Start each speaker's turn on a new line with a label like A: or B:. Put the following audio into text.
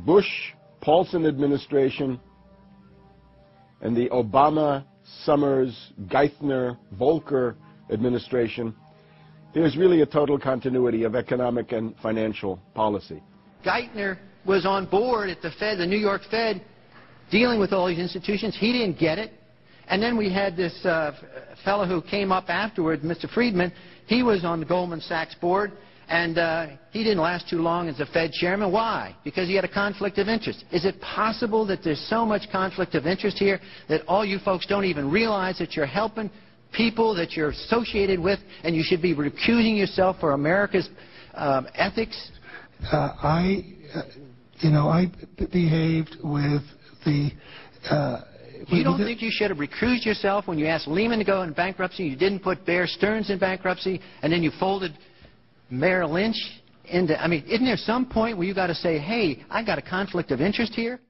A: Bush, Paulson administration and the Obama, Summers, Geithner, Volcker administration, there's really a total continuity of economic and financial policy.
B: Geithner was on board at the Fed, the New York Fed, dealing with all these institutions. He didn't get it. And then we had this fellow who came up afterward, Mr. Friedman. He was on the Goldman Sachs board, and he didn't last too long as the Fed chairman. Why? Because he had a conflict of interest. Is it possible that there's so much conflict of interest here that all you folks don't even realize that you're helping people that you're associated with, and you should be recusing yourself for America's ethics?
C: I behaved with the...
B: You don't think you should have recused yourself when you asked Lehman to go in bankruptcy, you didn't put Bear Stearns in bankruptcy, and then you folded Merrill Lynch into... I mean, isn't there some point where you got to say, hey, I got a conflict of interest here?